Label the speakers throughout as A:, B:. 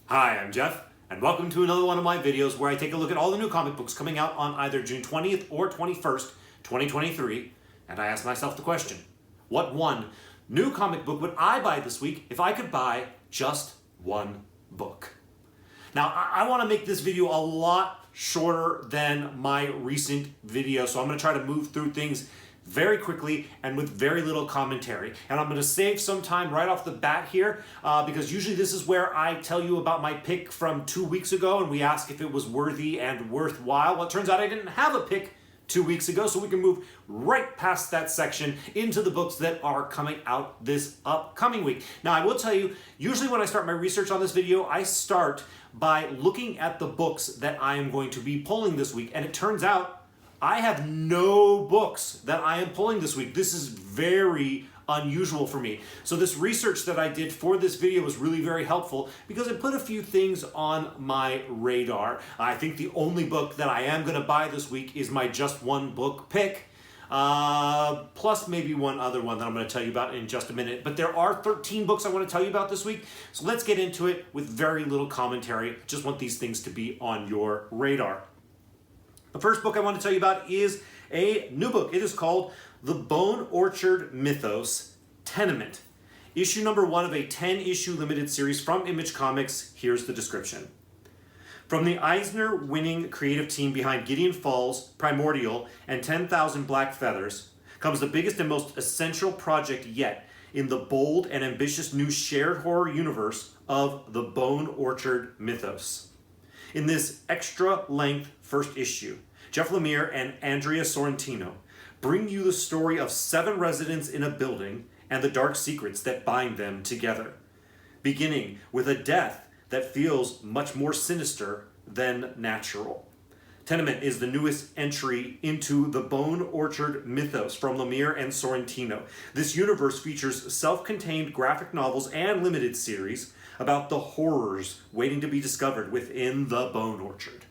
A: Hi, I'm Jeff, and welcome to another one of my videos where I take a look at all the new comic books coming out on either June 20th or 21st, 2023, and I ask myself the question, what one new comic book would I buy this week if I could buy just one book? Now, I want to make this video a lot shorter than my recent video, so I'm going to try to move through things very quickly and with very little commentary. And I'm going to save some time right off the bat here because usually this is where I tell you about my pick from 2 weeks ago and we ask if it was worthy and worthwhile. Well, it turns out I didn't have a pick 2 weeks ago, so we can move right past that section into the books that are coming out this upcoming week. Now, I will tell you, usually when I start my research on this video, I start by looking at the books that I am going to be pulling this week, and it turns out I have no books that I am pulling this week. This is very unusual for me. So this research that I did for this video was really very helpful because it put a few things on my radar. I think the only book that I am going to buy this week is my just one book pick, plus maybe one other one that I'm going to tell you about in just a minute. But there are 13 books I want to tell you about this week, so let's get into it with very little commentary. Just want these things to be on your radar. The first book I want to tell you about is a new book. It is called The Bone Orchard Mythos Tenement. Issue number 1 of a 10-issue limited series from Image Comics. Here's the description. From the Eisner-winning creative team behind Gideon Falls, Primordial, and 10,000 Black Feathers comes the biggest and most essential project yet in the bold and ambitious new shared horror universe of The Bone Orchard Mythos. In this extra-length first issue, Jeff Lemire and Andrea Sorrentino bring you the story of 7 residents in a building and the dark secrets that bind them together, beginning with a death that feels much more sinister than natural. Tenement is the newest entry into the Bone Orchard Mythos from Lemire and Sorrentino. This universe features self-contained graphic novels and limited series about the horrors waiting to be discovered within the Bone Orchard.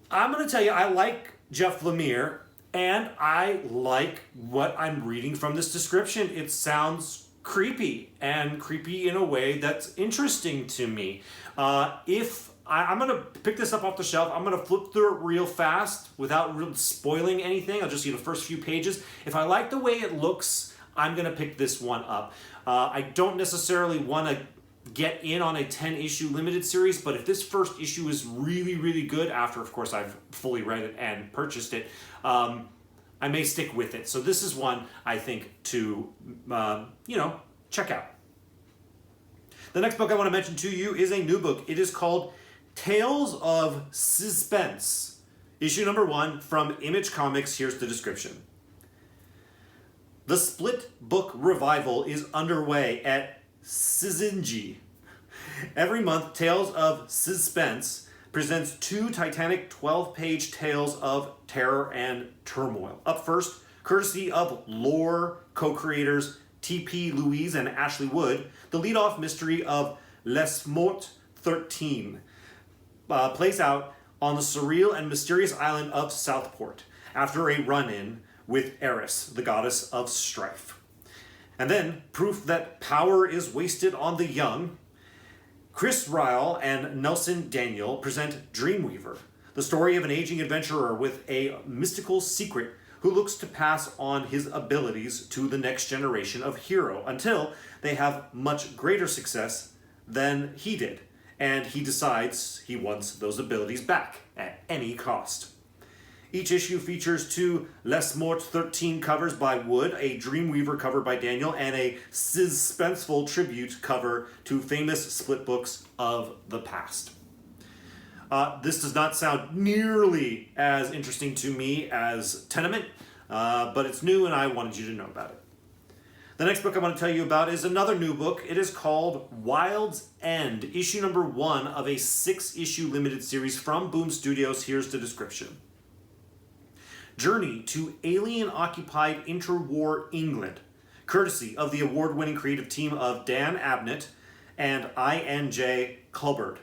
A: I'm going to tell you, I like Jeff Lemire, and I like what I'm reading from this description. It sounds creepy, and creepy in a way that's interesting to me. I'm going to pick this up off the shelf. I'm going to flip through it real fast without really spoiling anything. I'll just see the first few pages. If I like the way it looks, I'm going to pick this one up. I don't necessarily want to get in on a 10-issue limited series, but if this first issue is really, really good, after, of course, I've fully read it and purchased it, I may stick with it. So this is one I think to, check out. The next book I want to mention to you is a new book. It is called Tales of SYZPENSE, issue number 1 from Image Comics. Here's the description. The split book revival is underway at SYZPENSE. Every month, Tales of SYZPENSE presents 2 titanic 12-page tales of terror and turmoil. Up first, courtesy of lore co-creators T.P. Louise and Ashley Wood, the lead-off mystery of Les Morts 13 plays out on the surreal and mysterious island of Southport after a run-in with Eris, the goddess of strife. And then, proof that power is wasted on the young, Chris Ryle and Nelson Daniel present Dreamweaver, the story of an aging adventurer with a mystical secret who looks to pass on his abilities to the next generation of hero until they have much greater success than he did, and he decides he wants those abilities back at any cost. Each issue features 2 Les Morts 13 covers by Wood, a Dreamweaver cover by Daniel, and a suspenseful tribute cover to famous split books of the past. This does not sound nearly as interesting to me as Tenement, but it's new and I wanted you to know about it. The next book I want to tell you about is another new book. It is called Wild's End, issue number 1 of a 6-issue limited series from Boom Studios. Here's the description. Journey to alien-occupied interwar England, courtesy of the award-winning creative team of Dan Abnett and I.N.J. Clubbard,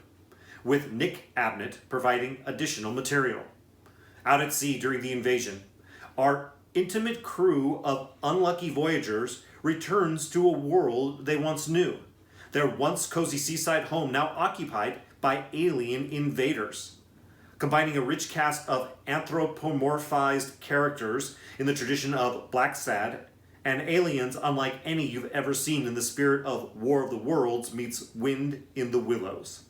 A: with Nick Abnett providing additional material. Out at sea during the invasion, our intimate crew of unlucky voyagers returns to a world they once knew. their once cozy seaside home now occupied by alien invaders. Combining a rich cast of anthropomorphized characters in the tradition of Black Sad and aliens unlike any you've ever seen in the spirit of War of the Worlds meets Wind in the Willows.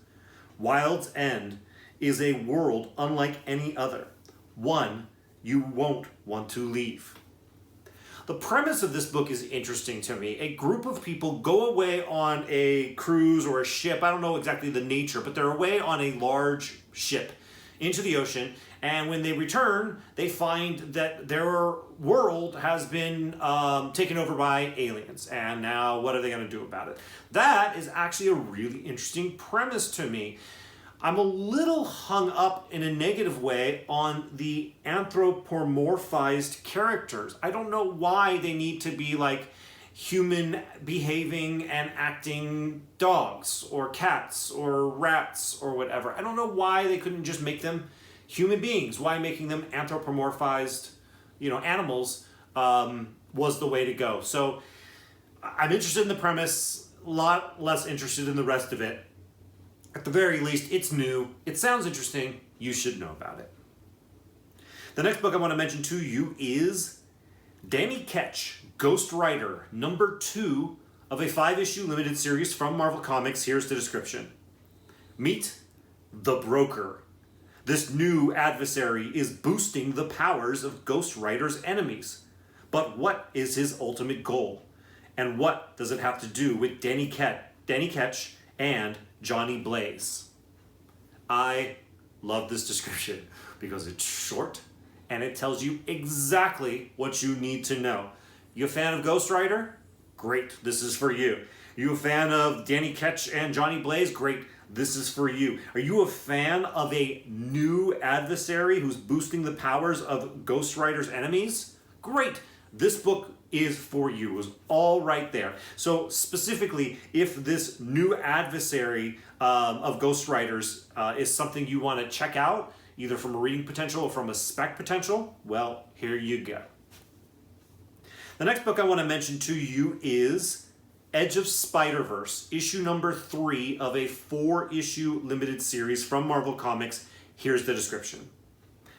A: Wild's End is a world unlike any other, one you won't want to leave. The premise of this book is interesting to me. A group of people go away on a cruise or a ship. I don't know exactly the nature, but they're away on a large ship into the ocean. And when they return, they find that their world has been taken over by aliens. And now what are they going to do about it? That is actually a really interesting premise to me. I'm a little hung up in a negative way on the anthropomorphized characters. I don't know why they need to be like human behaving and acting dogs or cats or rats or whatever. I don't know why they couldn't just make them human beings. Why making them anthropomorphized, animals was the way to go. So I'm interested in the premise, a lot less interested in the rest of it. At the very least, it's new. It sounds interesting. You should know about it. The next book I want to mention to you is Danny Ketch, Ghost Rider, number 2 of a 5-issue limited series from Marvel Comics. Here's the description. Meet the Broker. This new adversary is boosting the powers of Ghost Rider's enemies. But what is his ultimate goal? And what does it have to do with Danny Ketch and Johnny Blaze? I love this description because it's short and it tells you exactly what you need to know. You a fan of Ghost Rider? Great, this is for you. You a fan of Danny Ketch and Johnny Blaze? Great, this is for you. Are you a fan of a new adversary who's boosting the powers of Ghost Rider's enemies? Great, this book is for you. It was all right there. So specifically, if this new adversary of Ghost Riders is something you want to check out, either from a reading potential or from a spec potential, well, here you go. The next book I want to mention to you is Edge of Spider-Verse, issue number 3 of a 4-issue limited series from Marvel Comics. Here's the description.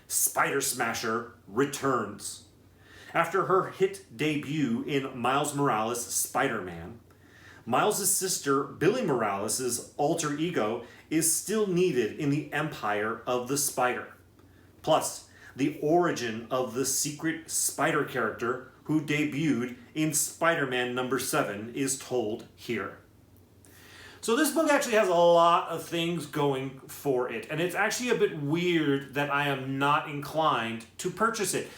A: Spider Smasher returns. After her hit debut in Miles Morales' Spider-Man, Miles' sister, Billy Morales' alter ego, is still needed in the empire of the Spider. Plus, the origin of the secret Spider character who debuted in Spider-Man number 7 is told here. So this book actually has a lot of things going for it, and it's actually a bit weird that I am not inclined to purchase it.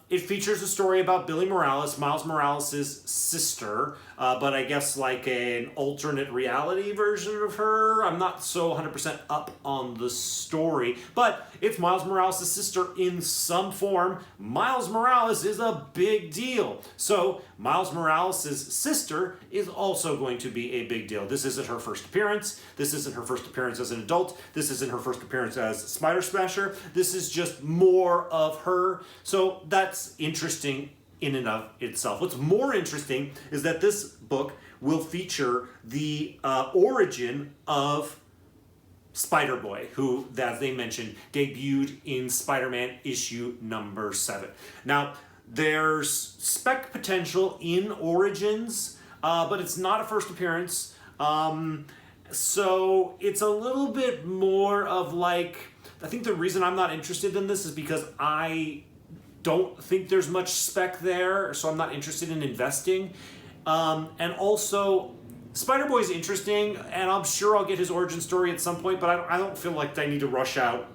A: It features a story about Billy Morales, Miles Morales' sister, but I guess like an alternate reality version of her. I'm not so 100% up on the story, but it's Miles Morales' sister in some form. Miles Morales is a big deal. So Miles Morales' sister is also going to be a big deal. This isn't her first appearance. This isn't her first appearance as an adult. This isn't her first appearance as Spider Smasher. This is just more of her. So that's interesting in and of itself. What's more interesting is that this book will feature the origin of Spider-Boy, who, as they mentioned, debuted in Spider-Man issue number 7. Now, there's spec potential in Origins, but it's not a first appearance. So it's a little bit more of like, I think the reason I'm not interested in this is because I don't think there's much spec there, so I'm not interested in investing. And also, Spider-Boy is interesting, and I'm sure I'll get his origin story at some point, but I don't feel like I need to rush out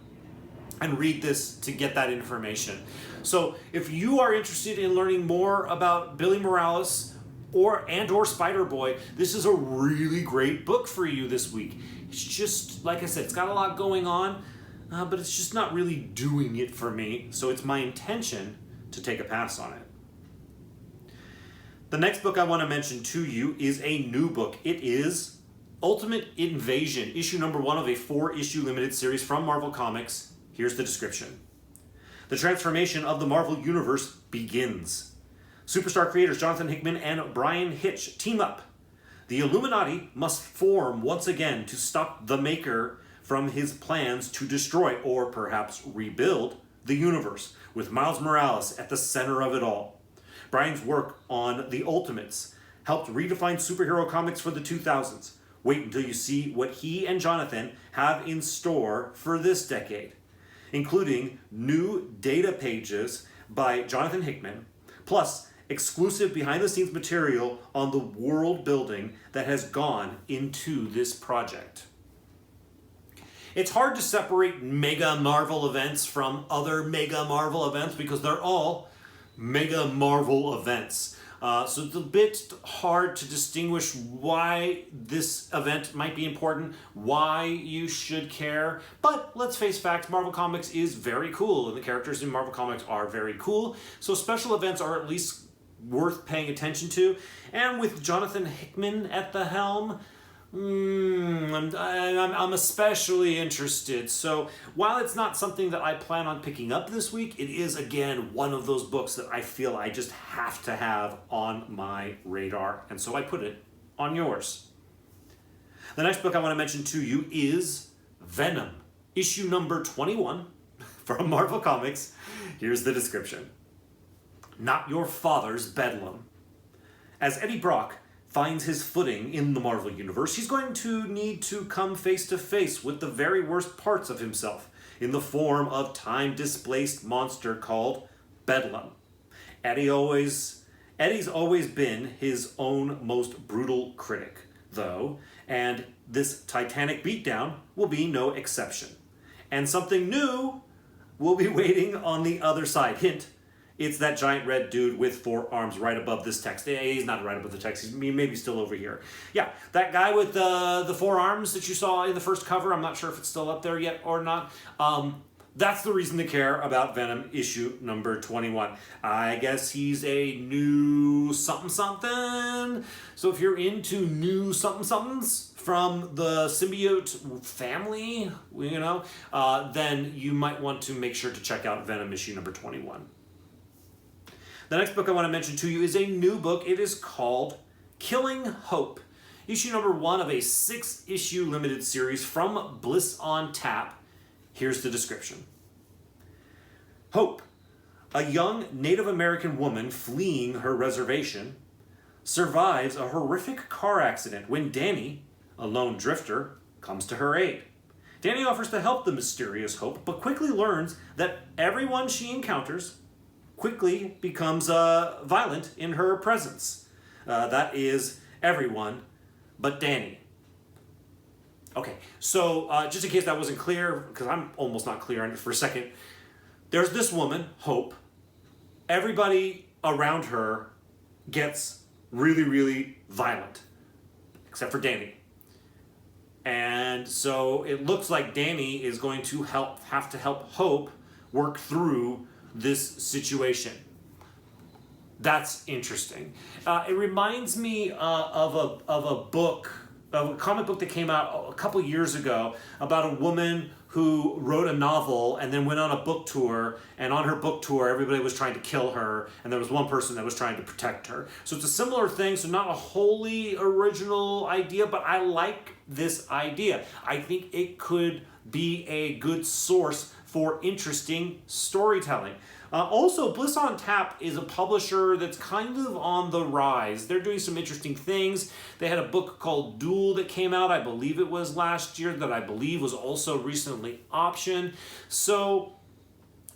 A: and read this to get that information. So if you are interested in learning more about Billy Morales or Spider-Boy, this is a really great book for you this week. It's just, like I said, it's got a lot going on, but it's just not really doing it for me, so it's my intention to take a pass on it. The next book I want to mention to you is a new book. It is Ultimate Invasion, issue number 1 of a 4-issue limited series from Marvel Comics. Here's the description. The transformation of the Marvel Universe begins. Superstar creators Jonathan Hickman and Brian Hitch team up. The Illuminati must form once again to stop the Maker from his plans to destroy, or perhaps rebuild, the universe, with Miles Morales at the center of it all. Brian's work on The Ultimates helped redefine superhero comics for the 2000s. Wait until you see what he and Jonathan have in store for this decade, including new data pages by Jonathan Hickman, plus exclusive behind-the-scenes material on the world building that has gone into this project. It's hard to separate mega Marvel events from other mega Marvel events because they're all mega Marvel events. So it's a bit hard to distinguish why this event might be important, why you should care. But let's face facts, Marvel Comics is very cool, and the characters in Marvel Comics are very cool. So special events are at least worth paying attention to. And with Jonathan Hickman at the helm, I'm especially interested. So while it's not something that I plan on picking up this week, it is again one of those books that I feel I just have to have on my radar, and so I put it on yours. The next book I want to mention to you is Venom, issue number 21 from Marvel Comics. Here's the description. Not your father's Bedlam. As Eddie Brock finds his footing in the Marvel Universe, he's going to need to come face to face with the very worst parts of himself in the form of time-displaced monster called Bedlam. Eddie's always been his own most brutal critic, though, and this titanic beatdown will be no exception. And something new will be waiting on the other side. Hint, it's that giant red dude with 4 arms right above this text. He's not right above the text. He's maybe still over here. Yeah, that guy with the 4 arms that you saw in the first cover. I'm not sure if it's still up there yet or not. That's the reason to care about Venom issue number 21. I guess he's a new something. So if you're into new somethings from the symbiote family, then you might want to make sure to check out Venom issue number 21. The next book I want to mention to you is a new book. It is called Killing Hope, issue number 1 of a 6-issue limited series from Bliss on Tap. Here's the description. Hope, a young Native American woman fleeing her reservation, survives a horrific car accident when Danny, a lone drifter, comes to her aid. Danny offers to help the mysterious Hope, but quickly learns that everyone she encounters quickly becomes violent in her presence. That is everyone but Danny. Okay, so just in case that wasn't clear, because I'm almost not clear on it for a second, there's this woman, Hope. Everybody around her gets really, really violent, except for Danny. And so it looks like Danny is going to have to help Hope work through this situation. That's interesting. It reminds me of a comic book that came out a couple years ago about a woman who wrote a novel and then went on a book tour, and on her book tour everybody was trying to kill her and there was one person that was trying to protect her. So it's a similar thing, so not a wholly original idea, but I like this idea. I think it could be a good source for interesting storytelling. Also, Bliss on Tap is a publisher that's kind of on the rise. They're doing some interesting things. They had a book called Duel that came out, I believe it was last year, that I believe was also recently optioned. So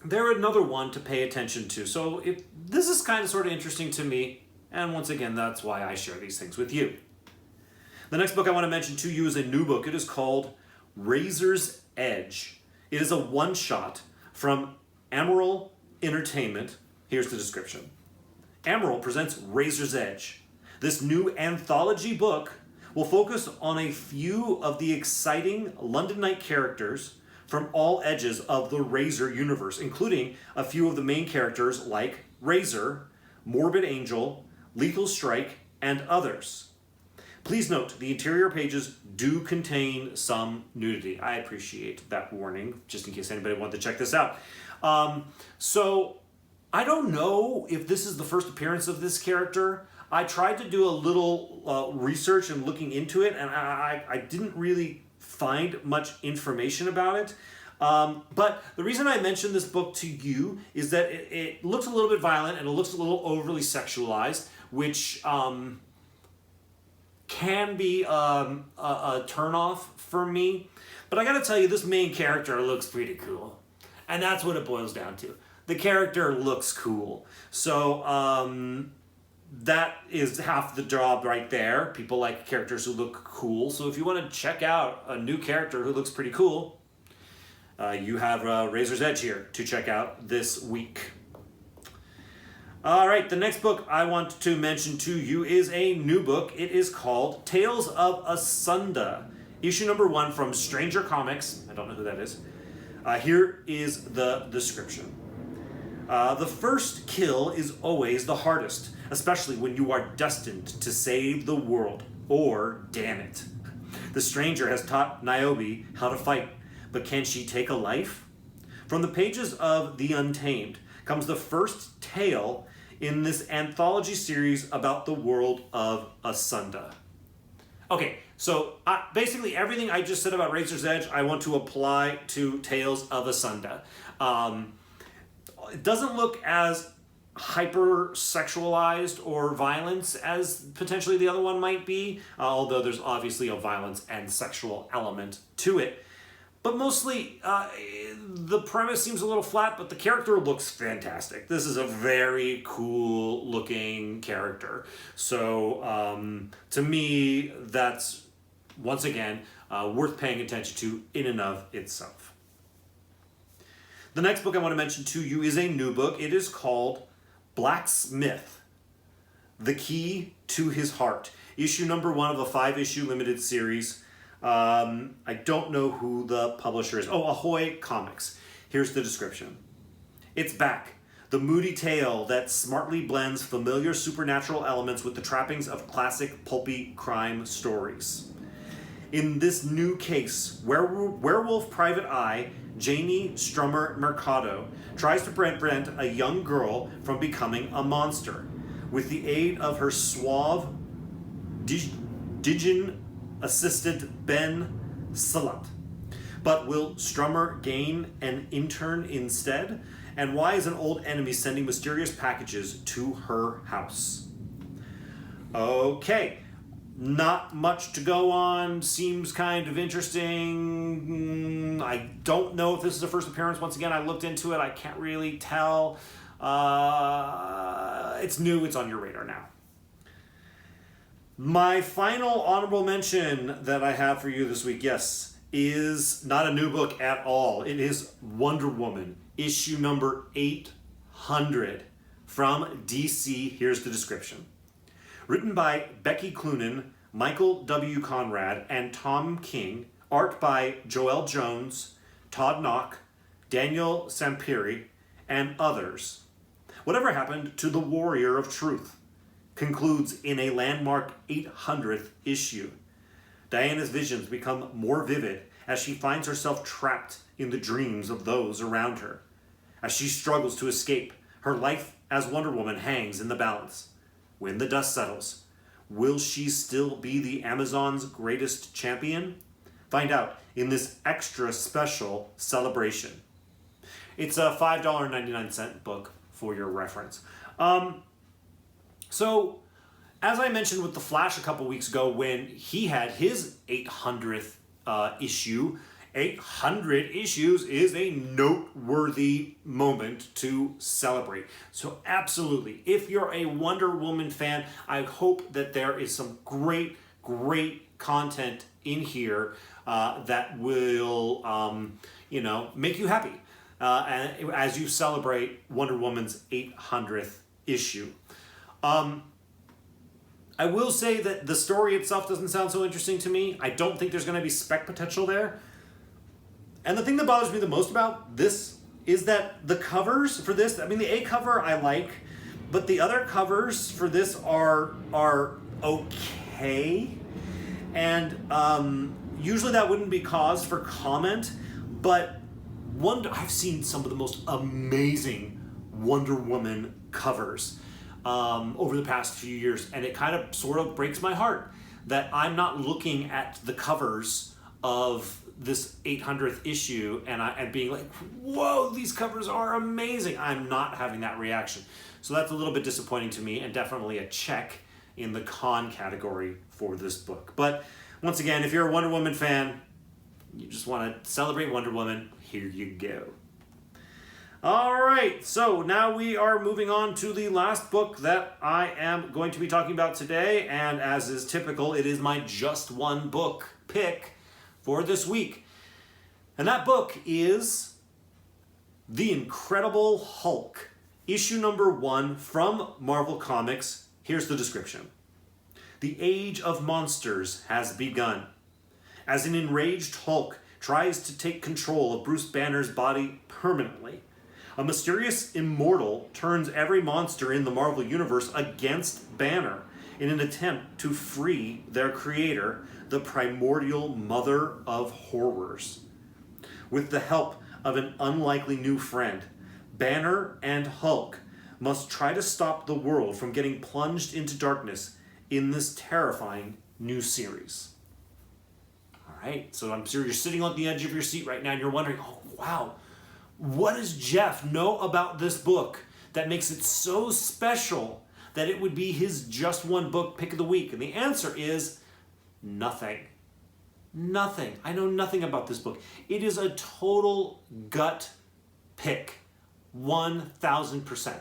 A: they're another one to pay attention to. So this is kind of sort of interesting to me, and once again, that's why I share these things with you. The next book I want to mention to you is a new book. It is called Razor's Edge. It is a one-shot from Emerald Entertainment. Here's the description. Emerald presents Razor's Edge. This new anthology book will focus on a few of the exciting London Knight characters from all edges of the Razor universe, including a few of the main characters like Razor, Morbid Angel, Lethal Strike, and others. Please note, the interior pages do contain some nudity. I appreciate that warning, just in case anybody wanted to check this out. So I don't know if this is the first appearance of this character. I tried to do a little research and looking into it, and I didn't really find much information about it. But the reason I mentioned this book to you is that it looks a little bit violent and it looks a little overly sexualized, which can be a turnoff for me. But I gotta tell you, this main character looks pretty cool. And that's what it boils down to. The character looks cool. So that is half the job right there. People like characters who look cool. So if you want to check out a new character who looks pretty cool, you have Razor's Edge here to check out this week. All right, the next book I want to mention to you is a new book. It is called Tales of Asunda, issue number 1 from Stranger Comics. I don't know who that is. Here is the description. The first kill is always the hardest, especially when you are destined to save the world, or damn it. The stranger has taught Niobe how to fight, but can she take a life? From the pages of The Untamed comes the first tale in this anthology series about the world of Asunda. Okay, so basically everything I just said about Razor's Edge, I want to apply to Tales of Asunda. It doesn't look as hyper-sexualized or violence as potentially the other one might be, although there's obviously a violence and sexual element to it. But mostly, the premise seems a little flat, but the character looks fantastic. This is a very cool-looking character. So, to me, that's, once again, worth paying attention to in and of itself. The next book I want to mention to you is a new book. It is called Blacksmith, The Key to His Heart. Issue number 1 of a 5-issue limited series. I don't know who the publisher is. Oh, Ahoy Comics. Here's the description. It's back. The moody tale that smartly blends familiar supernatural elements with the trappings of classic pulpy crime stories. In this new case, werewolf private eye Jamie Strummer Mercado tries to prevent a young girl from becoming a monster with the aid of her suave Dijon assistant Ben Salat. But will Strummer gain an intern instead? And why is an old enemy sending mysterious packages to her house? Okay, not much to go on. Seems kind of interesting. I don't know if this is a first appearance. Once again, I looked into it. I can't really tell. It's new. It's on your radar now. My final honorable mention that I have for you this week, yes, is not a new book at all. It is Wonder Woman, issue number 800 from DC. Here's the description. Written by Becky Cloonan, Michael W. Conrad, and Tom King. Art by Joelle Jones, Todd Knock, Daniel Samperi, and others. Whatever happened to the Warrior of Truth? Concludes in a landmark 800th issue. Diana's visions become more vivid as she finds herself trapped in the dreams of those around her. As she struggles to escape, her life as Wonder Woman hangs in the balance. When the dust settles, will she still be the Amazon's greatest champion? Find out in this extra special celebration. It's a $5.99 book for your reference. So, as I mentioned with The Flash a couple weeks ago when he had his 800th issue, 800 issues is a noteworthy moment to celebrate. So absolutely, if you're a Wonder Woman fan, I hope that there is some great content in here that will, make you happy as you celebrate Wonder Woman's 800th issue. I will say that the story itself doesn't sound so interesting to me. I don't think there's going to be spec potential there. And the thing that bothers me the most about this is that the covers for this, the A cover I like, but the other covers for this are okay. And usually that wouldn't be cause for comment, but I've seen some of the most amazing Wonder Woman covers. over the past few years, and it kind of sort of breaks my heart that I'm not looking at the covers of this 800th issue and being like, whoa, these covers are amazing. I'm not having that reaction. So that's a little bit disappointing to me, and definitely a check in the con category for this book. But once again, if you're a Wonder Woman fan, you just want to celebrate Wonder Woman, here you go. All right, so now we are moving on to the last book that I am going to be talking about today, and as is typical, it is my just one book pick for this week. And that book is The Incredible Hulk, issue number 1 from Marvel Comics. Here's the description. The age of monsters has begun. As an enraged Hulk tries to take control of Bruce Banner's body permanently, a mysterious immortal turns every monster in the Marvel Universe against Banner in an attempt to free their creator, the primordial mother of horrors. With the help of an unlikely new friend, Banner and Hulk must try to stop the world from getting plunged into darkness in this terrifying new series. All right, so I'm sure you're sitting on the edge of your seat right now and you're wondering, oh, wow, what does Jeff know about this book that makes it so special that it would be his just one book pick of the week? And the answer is nothing. Nothing. I know nothing about this book. It is a total gut pick, 1,000%.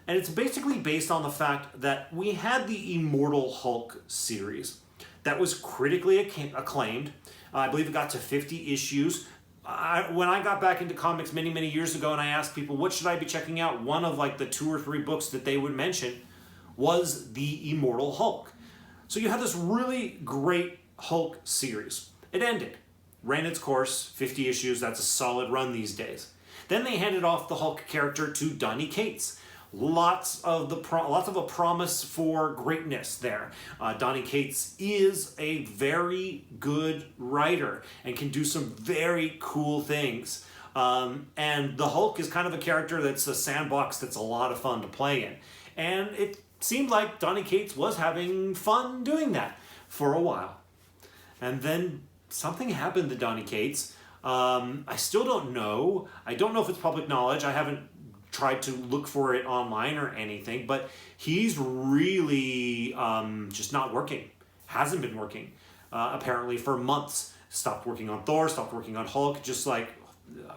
A: And it's basically based on the fact that we had the Immortal Hulk series that was critically acclaimed. I believe it got to 50 issues. When I got back into comics many, many years ago and I asked people, what should I be checking out? One of like the 2 or 3 books that they would mention was the Immortal Hulk. So you had this really great Hulk series. It ended, ran its course, 50 issues. That's a solid run these days. Then they handed off the Hulk character to Donny Cates. Lots of a promise for greatness there. Donny Cates is a very good writer and can do some very cool things. And the Hulk is kind of a character that's a sandbox that's a lot of fun to play in. And it seemed like Donny Cates was having fun doing that for a while. And then something happened to Donny Cates. I still don't know. I don't know if it's public knowledge. I haven't tried to look for it online or anything, but he's really just not working. Hasn't been working apparently for months. Stopped working on Thor, stopped working on Hulk, just like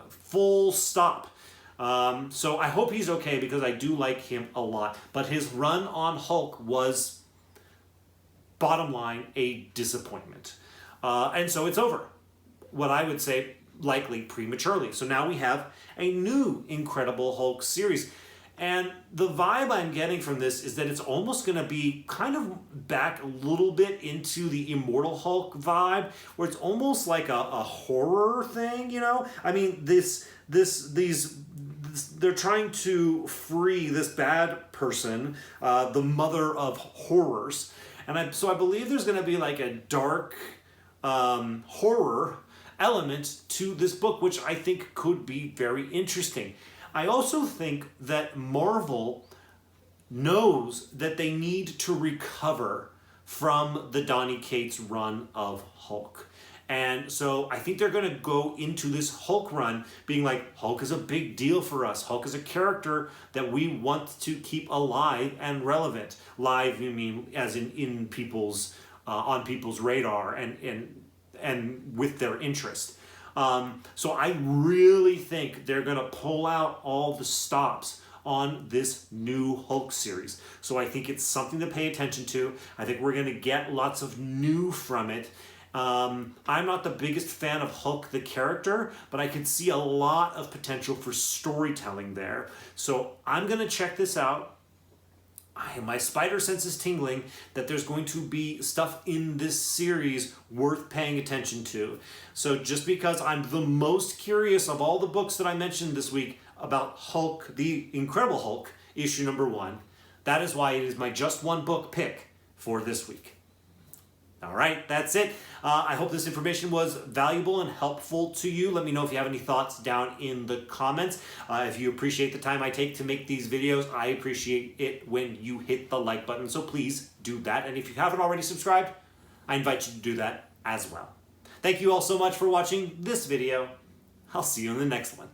A: full stop. So I hope he's okay because I do like him a lot. But his run on Hulk was, bottom line, a disappointment. And so it's over. What I would say, likely prematurely. So now we have a new Incredible Hulk series. And the vibe I'm getting from this is that it's almost going to be kind of back a little bit into the Immortal Hulk vibe, where it's almost like a horror thing, you know? I mean, they're trying to free this bad person, the mother of horrors. And so I believe there's going to be like a dark horror element to this book, which I think could be very interesting. I also think that Marvel knows that they need to recover from the Donny Cates run of Hulk. And so I think they're going to go into this Hulk run being like, Hulk is a big deal for us. Hulk is a character that we want to keep alive and relevant. Live, you mean as in people's, on people's radar and with their interest. So I really think they're going to pull out all the stops on this new Hulk series. So I think it's something to pay attention to. I think we're going to get lots of new from it. I'm not the biggest fan of Hulk the character, but I could see a lot of potential for storytelling there. So I'm going to check this out. My spider sense is tingling that there's going to be stuff in this series worth paying attention to. So just because I'm the most curious of all the books that I mentioned this week about Hulk, the Incredible Hulk, issue number 1, that is why it is my just one book pick for this week. All right, that's it. I hope this information was valuable and helpful to you. Let me know if you have any thoughts down in the comments. If you appreciate the time I take to make these videos, I appreciate it when you hit the like button. So please do that. And if you haven't already subscribed, I invite you to do that as well. Thank you all so much for watching this video. I'll see you in the next one.